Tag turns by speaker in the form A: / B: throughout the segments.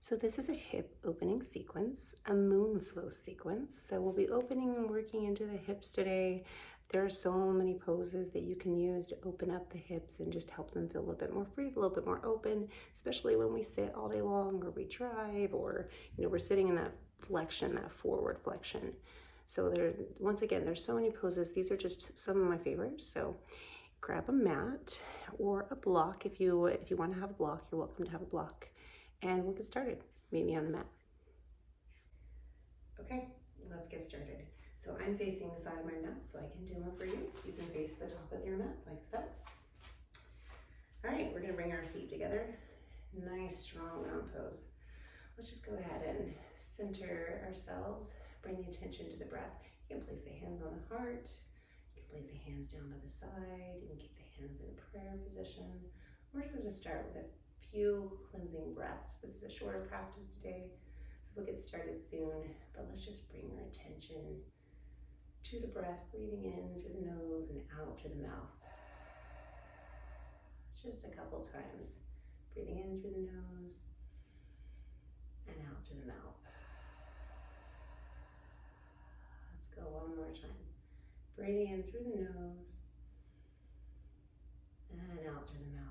A: So this is a hip opening sequence, a moon flow sequence. So we'll be opening and working into the hips today. There are so many poses that you can use to open up the hips and just help them feel a little bit more free, a little bit more open, especially when we sit all day long or we drive or, we're sitting in that flexion, that forward flexion. So once again, there's so many poses. These are just some of my favorites. So grab a mat or a block. If you want to have a block, you're welcome to have a block. And we'll get started. Meet me on the mat. Okay, let's get started. So I'm facing the side of my mat, so I can demo for you. You can face the top of your mat like so. All right, we're gonna bring our feet together. Nice, strong round pose. Let's just go ahead and center ourselves. Bring the attention to the breath. You can place the hands on the heart. You can place the hands down by the side. You can keep the hands in prayer position. We're just gonna start with a few cleansing breaths. This is a shorter practice today, so we'll get started soon, but let's just bring our attention to the breath, breathing in through the nose and out through the mouth. Just a couple times. Breathing in through the nose and out through the mouth. Let's go one more time. Breathing in through the nose and out through the mouth.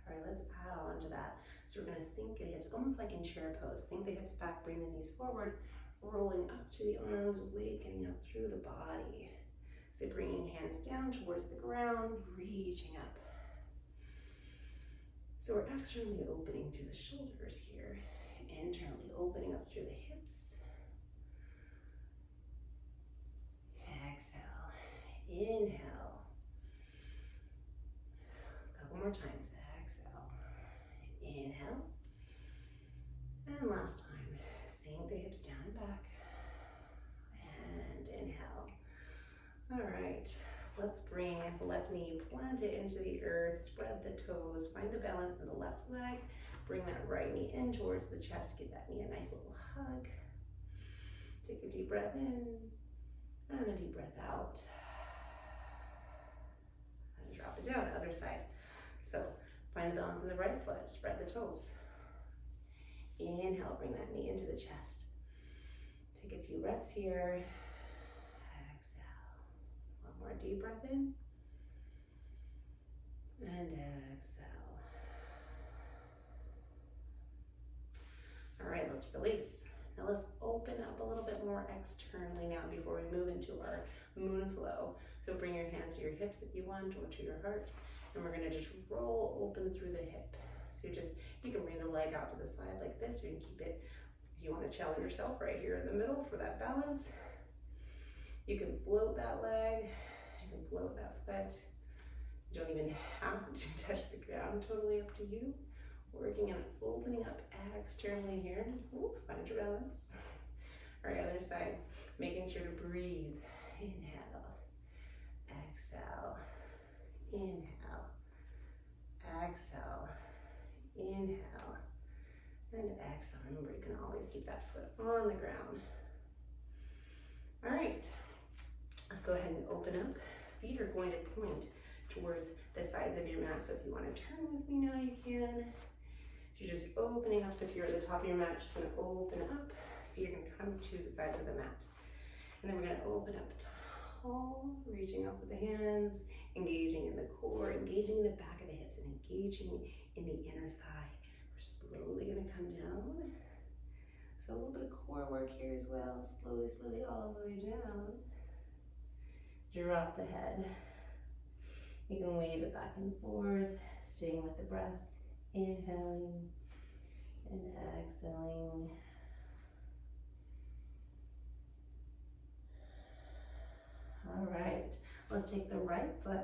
A: All right, let's add on to that. So we're gonna sink the hips, almost like in chair pose. Sink the hips back, bring the knees forward, rolling up through the arms, awakening up through the body. So bringing hands down towards the ground, reaching up. So we're externally opening through the shoulders here, internally opening up through the hips. Exhale, inhale. A couple more times. Inhale, and last time, sink the hips down and back, and inhale. All right, let's bring the left knee, plant it into the earth, spread the toes, find the balance in the left leg, bring that right knee in towards the chest, give that knee a nice little hug. Take a deep breath in, and a deep breath out. And drop it down, other side. So, find the balance in the right foot, spread the toes. Inhale, bring that knee into the chest. Take a few breaths here. Exhale. One more deep breath in. And exhale. All right, let's release. Now let's open up a little bit more externally now before we move into our moon flow. So bring your hands to your hips if you want, or to your heart. And we're gonna just roll open through the hip. So you can bring the leg out to the side like this, or you can keep it, if you wanna challenge yourself, right here in the middle for that balance. You can float that leg, you can float that foot. You don't even have to touch the ground, totally up to you. Working on opening up externally here. Ooh, find your balance. All right, other side, making sure to breathe. Inhale, exhale, inhale. Exhale, inhale, and exhale. Remember, you can always keep that foot on the ground. All right, let's go ahead and open up. Feet are going to point towards the sides of your mat, so if you want to turn with me now, you can. So you're just opening up, so if you're at the top of your mat, just gonna open up. Feet are gonna come to the sides of the mat. And then we're gonna open up tall, reaching up with the hands, engaging in the core, engaging in the back of the hips, and engaging in the inner thigh. We're slowly gonna come down. So a little bit of core work here as well. Slowly, slowly, all the way down. Drop the head. You can wave it back and forth, staying with the breath. Inhaling and exhaling. All right, let's take the right foot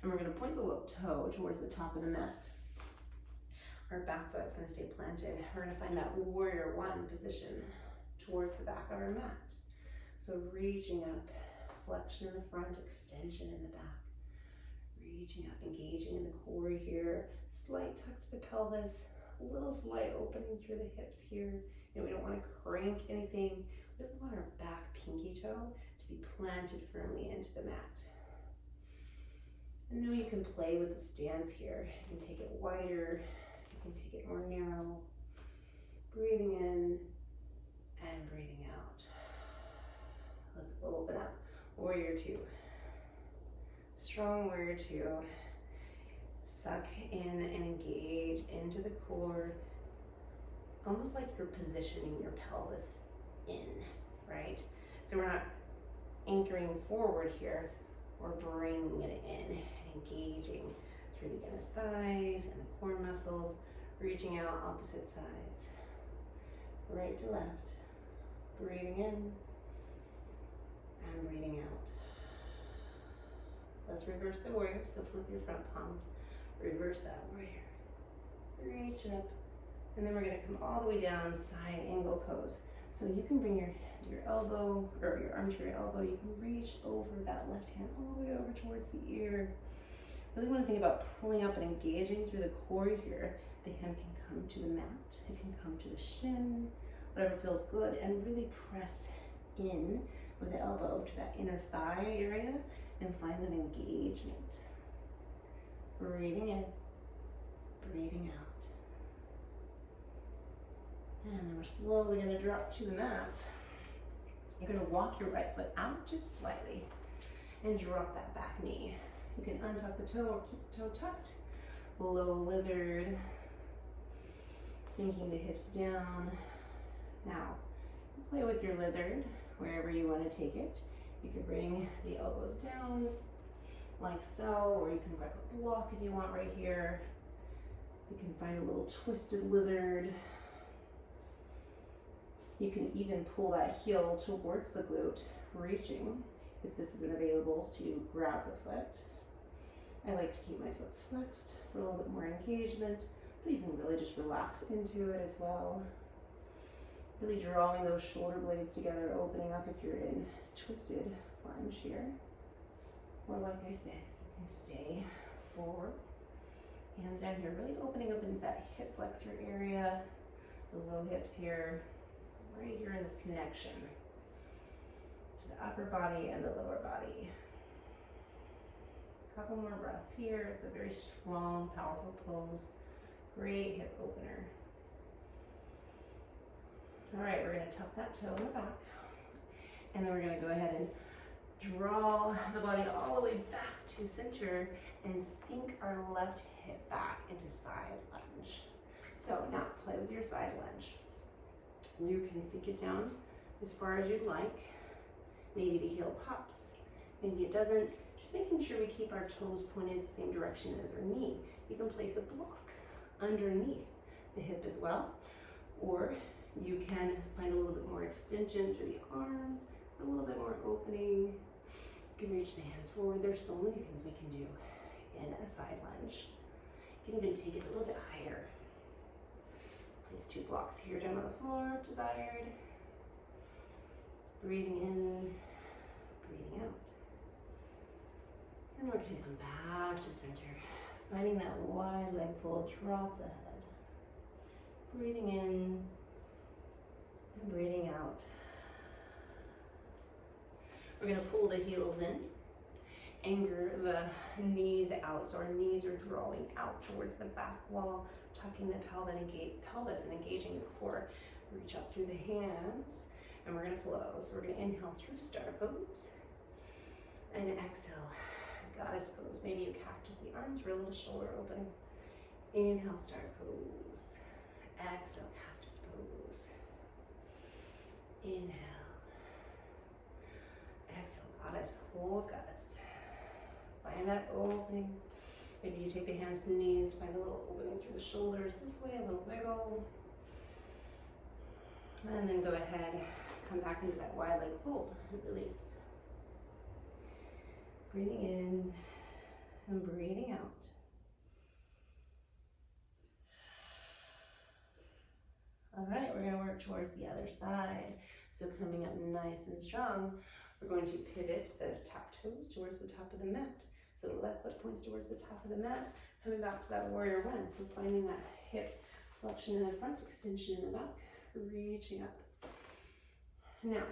A: and we're gonna point the toe towards the top of the mat. Our back foot's gonna stay planted. We're gonna find that warrior one position towards the back of our mat. So reaching up, flexion in the front, extension in the back. Reaching up, engaging in the core here. Slight tuck to the pelvis, a little slight opening through the hips here. We don't want to crank anything. We want our back pinky toe to be planted firmly into the mat. I know you can play with the stance here. You can take it wider, You can take it more narrow. Breathing in and breathing out. Let's open up. Warrior two. Strong warrior two. Suck in and engage into the core, almost like you're positioning your pelvis in, right? So we're not anchoring forward here, we're bringing it in, engaging through the inner thighs and the core muscles, reaching out opposite sides, right to left, breathing in and breathing out. Let's reverse the warrior, so flip your front palm. Reverse that warrior. Reach it up. And then we're going to come all the way down, side angle pose. So you can bring your elbow, or your arm to your elbow. You can reach over that left hand all the way over towards the ear. Really want to think about pulling up and engaging through the core here. The hand can come to the mat. It can come to the shin, whatever feels good. And really press in with the elbow to that inner thigh area and find that engagement. Breathing in, breathing out. And then we're slowly going to drop to the mat. You're going to walk your right foot out just slightly and drop that back knee. You can untuck the toe or keep the toe tucked. Low lizard. Sinking the hips down. Now, play with your lizard wherever you want to take it. You can bring the elbows down like so, or you can grab a block if you want right here. You can find a little twisted lizard. You can even pull that heel towards the glute, reaching, if this isn't available, to grab the foot. I like to keep my foot flexed for a little bit more engagement, but you can really just relax into it as well. Really drawing those shoulder blades together, opening up if you're in twisted lunge here. Or like I said, you can stay forward. Hands down here, really opening up into that hip flexor area, the low hips here, right here in this connection to the upper body and the lower body. A couple more breaths here. It's a very strong, powerful pose. Great hip opener. All right, we're going to tuck that toe in the back, and then we're going to go ahead and draw the body all the way back to center and sink our left hip back into side lunge. So now play with your side lunge. You can sink it down as far as you'd like. Maybe the heel pops, maybe it doesn't. Just making sure we keep our toes pointed the same direction as our knee. You can place a block underneath the hip as well, or you can find a little bit more extension through the arms, a little bit more opening. You can reach the hands forward. There's so many things we can do in a side lunge. You can even take it a little bit higher. Place 2 blocks here down on the floor, if desired. Breathing in, breathing out. And then we're going to come back to center. Finding that wide leg fold, drop the head. Breathing in and breathing out. We're going to pull the heels in, anchor the knees out, so our knees are drawing out towards the back wall, tucking the pelvis and engaging the core. Reach up through the hands, and we're going to flow. So we're going to inhale through star pose, and exhale, goddess pose. Maybe you cactus the arms for a little shoulder opening. Inhale, star pose. Exhale, cactus pose. Inhale. Exhale, goddess, hold goddess. Find that opening. Maybe you take the hands to the knees, find a little opening through the shoulders this way, a little wiggle. And then go ahead, come back into that wide leg fold and release. Breathing in and breathing out. All right, we're gonna work towards the other side. So coming up nice and strong, we're going to pivot those top toes towards the top of the mat. So the left foot points towards the top of the mat, coming back to that warrior one. So finding that hip flexion in the front, extension in the back, reaching up. Now,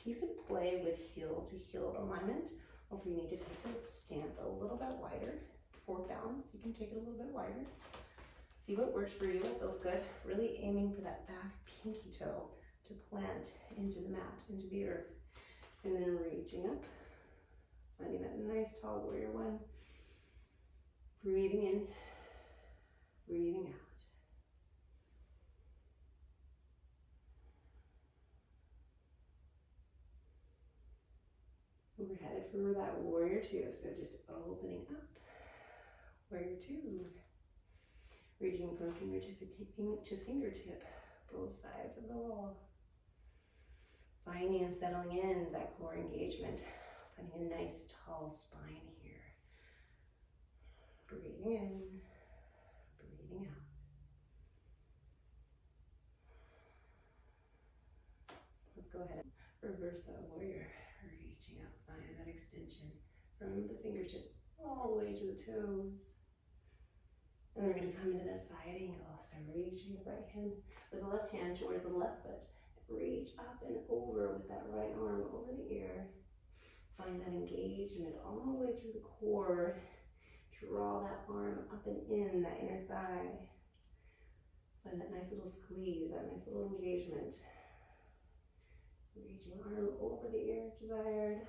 A: you can play with heel to heel alignment, or if you need to take the stance a little bit wider for balance, you can take it a little bit wider. See what works for you, what feels good. Really aiming for that back pinky toe to plant into the mat, into the earth. And then reaching up, finding that nice tall warrior one. Breathing in, breathing out. We're headed for that warrior two, so just opening up. Warrior two. Reaching from fingertip to fingertip, both sides of the wall. Finding and settling in that core engagement. Finding a nice tall spine here. Breathing in, breathing out. Let's go ahead and reverse that warrior. Reaching up, find that extension from the fingertip all the way to the toes. And we're going to come into that side angle. So reaching the right hand with the left hand towards the left foot. Reach up and over with that right arm over the ear. Find that engagement all the way through the core. Draw that arm up and in, that inner thigh. Find that nice little squeeze, that nice little engagement. Reaching arm over the ear if desired,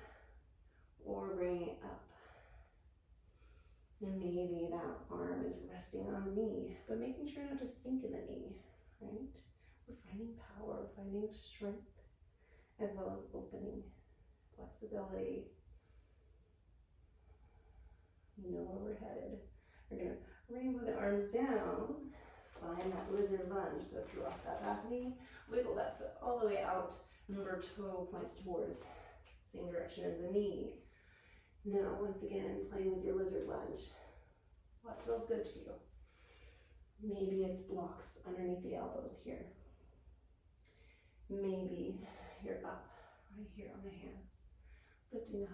A: or bringing it up. And maybe that arm is resting on the knee, but making sure not to sink in the knee, right? We're finding power, finding strength, as well as opening, flexibility. You know where we're headed. We're gonna rainbow the arms down, find that lizard lunge. So drop that back knee, wiggle that foot all the way out. Remember, toe points towards the same direction as the knee. Now, once again, playing with your lizard lunge. What feels good to you? Maybe it's blocks underneath the elbows here. Maybe you're up right here on the hands, lifting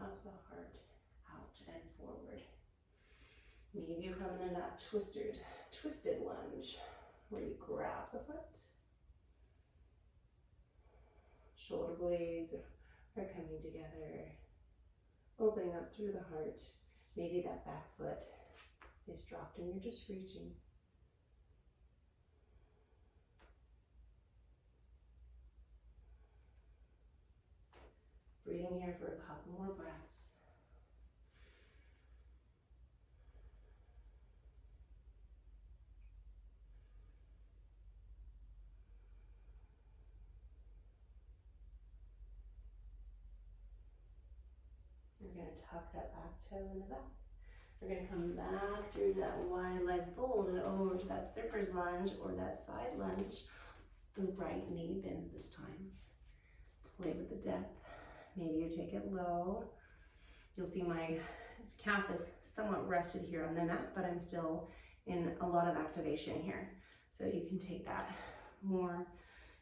A: up the heart, out and forward. Maybe you come in that twisted lunge where you grab the foot. Shoulder blades are coming together, opening up through the heart. Maybe that back foot is dropped and you're just reaching. Breathing here for a couple more breaths. We're going to tuck that back toe in the back. We're going to come back through that wide leg fold and over to that surfer's lunge or that side lunge. The right knee bend this time. Play with the depth. Maybe you take it low. You'll see my calf is somewhat rested here on the mat, but I'm still in a lot of activation here. So you can take that more.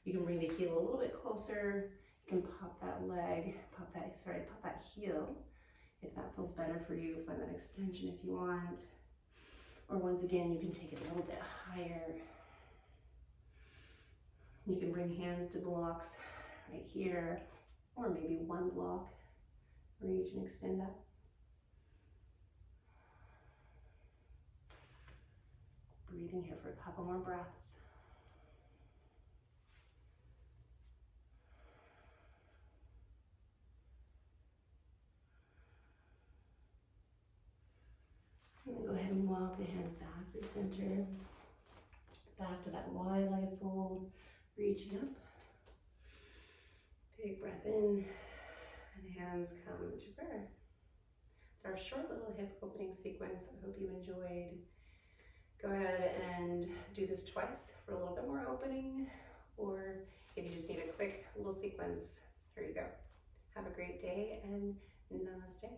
A: You can bring the heel a little bit closer. You can pop that leg, pop that heel. If that feels better for you, find that extension if you want. Or once again, you can take it a little bit higher. You can bring hands to blocks right here, or maybe one block. Reach and extend up. Breathing here for a couple more breaths. And go ahead and walk the hands back through center. Back to that wide leg fold. Reaching up. Big breath in. And hands come to prayer. It's our short little hip opening sequence. I hope you enjoyed. Go ahead and do this twice for a little bit more opening. Or if you just need a quick little sequence, here you go. Have a great day and namaste.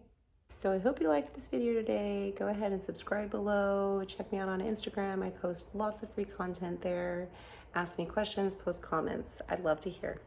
A: So I hope you liked this video today. Go ahead and subscribe below. Check me out on Instagram. I post lots of free content there. Ask me questions, post comments. I'd love to hear.